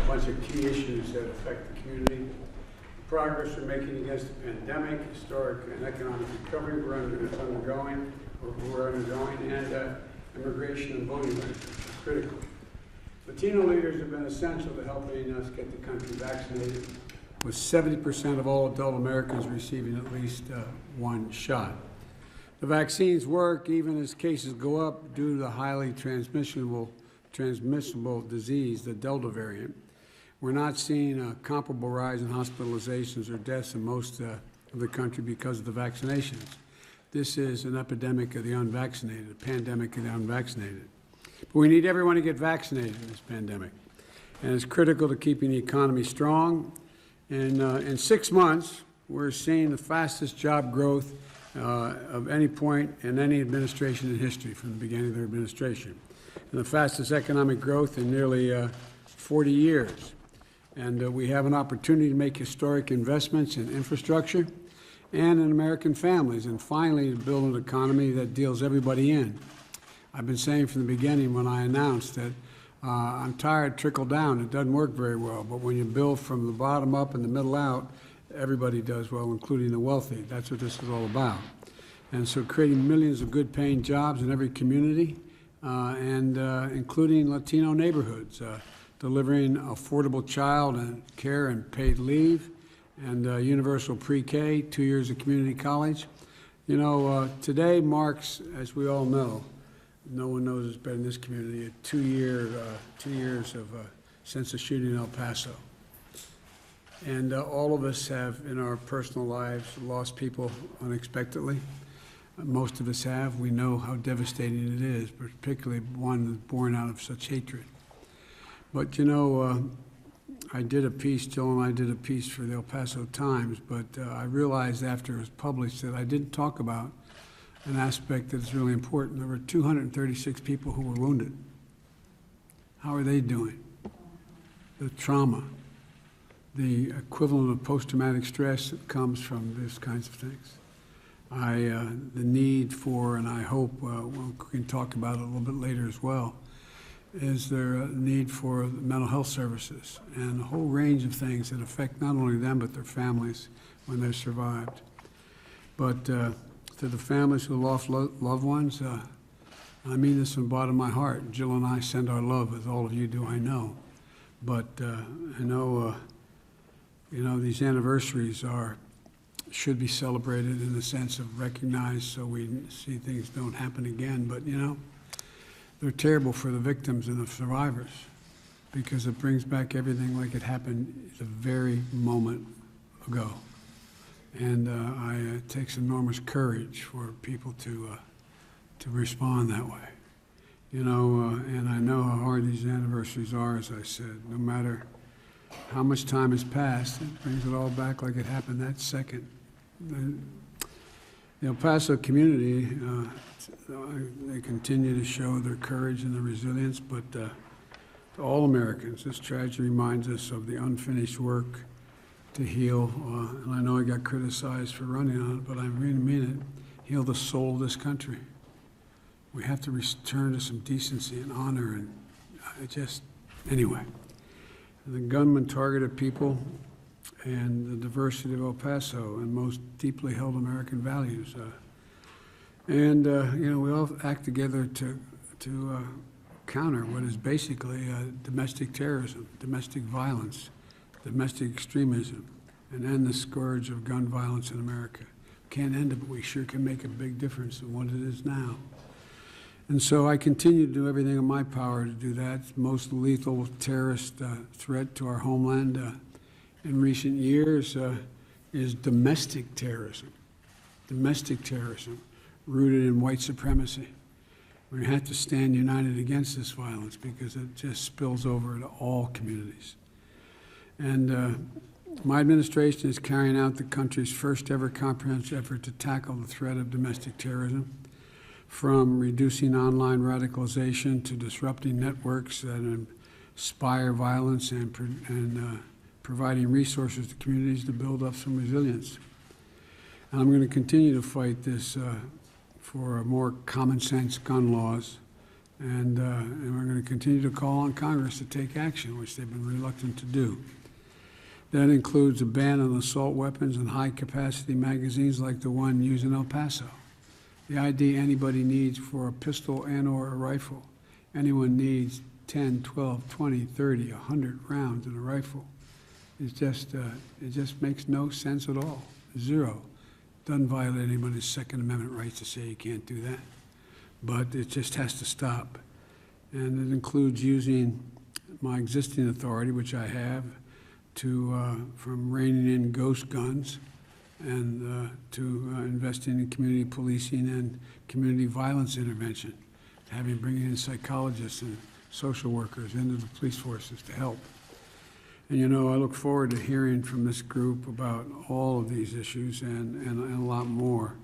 bunch of key issues that affect the community. The progress we're making against the pandemic, historic and economic recovery we're undergoing, and immigration and voting rights, which is critical. Latino leaders have been essential to helping us get the country vaccinated, with 70% of all adult Americans receiving at least one shot. The vaccines work even as cases go up due to the highly transmissible disease, the Delta variant. We're not seeing a comparable rise in hospitalizations or deaths in most of the country because of the vaccinations. This is an epidemic of the unvaccinated, a pandemic of the unvaccinated. But we need everyone to get vaccinated in this pandemic. And it's critical to keeping the economy strong. And in 6 months, we're seeing the fastest job growth of any point in any administration in history from the beginning of their administration. And the fastest economic growth in nearly 40 years. And we have an opportunity to make historic investments in infrastructure and in American families, and finally to build an economy that deals everybody in. I've been saying from the beginning when I announced that I'm tired of trickle down. It doesn't work very well, but when you build from the bottom up and the middle out, everybody does well, including the wealthy. That's what this is all about. And so creating millions of good paying jobs in every community, including Latino neighborhoods, delivering affordable child and care and paid leave, and universal pre-K, 2 years of community college. You know, today marks, as we all know, no one knows it better in this community, 2 years of since the shooting in El Paso. And all of us have, in our personal lives, lost people unexpectedly. Most of us have. We know how devastating it is, particularly one that's born out of such hatred. But you know, I did a piece, Jill and I did a piece for the El Paso Times, but I realized after it was published that I didn't talk about an aspect that's really important. There were 236 people who were wounded. How are they doing? The trauma, the equivalent of post-traumatic stress that comes from these kinds of things. The need for, and I hope we can talk about it a little bit later as well, is there a need for mental health services and a whole range of things that affect not only them but their families when they're survived. But to the families who lost loved ones, I mean this from the bottom of my heart. Jill and I send our love, as all of you do, I know. But I know, you know, these anniversaries should be celebrated in the sense of recognized so we see things don't happen again. But, you know, they're terrible for the victims and the survivors because it brings back everything like it happened the very moment ago. And it takes enormous courage for people to respond that way. You know, and I know how hard these anniversaries are, as I said. No matter how much time has passed, it brings it all back like it happened that second. The El Paso community, they continue to show their courage and their resilience, but to all Americans, this tragedy reminds us of the unfinished work to heal, and I know I got criticized for running on it, but I really mean it, heal the soul of this country. We have to return to some decency and honor, and anyway. The gunman targeted people and the diversity of El Paso and most deeply held American values. You know, we all act together to counter what is basically domestic terrorism, domestic violence, domestic extremism, and end the scourge of gun violence in America. Can't end it, but we sure can make a big difference in what it is now. And so I continue to do everything in my power to do that. Most lethal terrorist threat to our homeland in recent years is domestic terrorism. Domestic terrorism, rooted in white supremacy. We have to stand united against this violence because it just spills over into all communities. And my administration is carrying out the country's first ever comprehensive effort to tackle the threat of domestic terrorism, from reducing online radicalization to disrupting networks that inspire violence and providing resources to communities to build up some resilience. And I'm going to continue to fight this for more common sense gun laws And we're going to continue to call on Congress to take action, which they've been reluctant to do. That includes a ban on assault weapons and high-capacity magazines like the one used in El Paso. The ID anybody needs for a pistol and/or a rifle. Anyone needs 10, 12, 20, 30, 100 rounds in a rifle. It just makes no sense at all. Zero. Doesn't violate anybody's Second Amendment rights to say you can't do that. But it just has to stop. And it includes using my existing authority, which I have, from reining in ghost guns and to investing in community policing and community violence intervention, bringing in psychologists and social workers into the police forces to help. And you know, I look forward to hearing from this group about all of these issues and a lot more.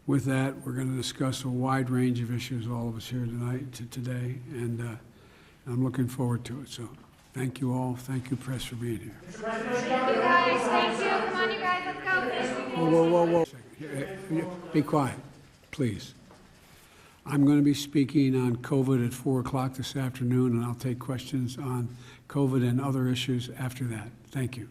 With that, we're going to discuss a wide range of issues, all of us here today, and I'm looking forward to it. So thank you all. Thank you, press, for being here. Thank you, guys. Thank you. Come on, you guys. Let's go. Whoa. Be quiet, please. I'm going to be speaking on COVID at 4 o'clock this afternoon, and I'll take questions on COVID and other issues after that. Thank you.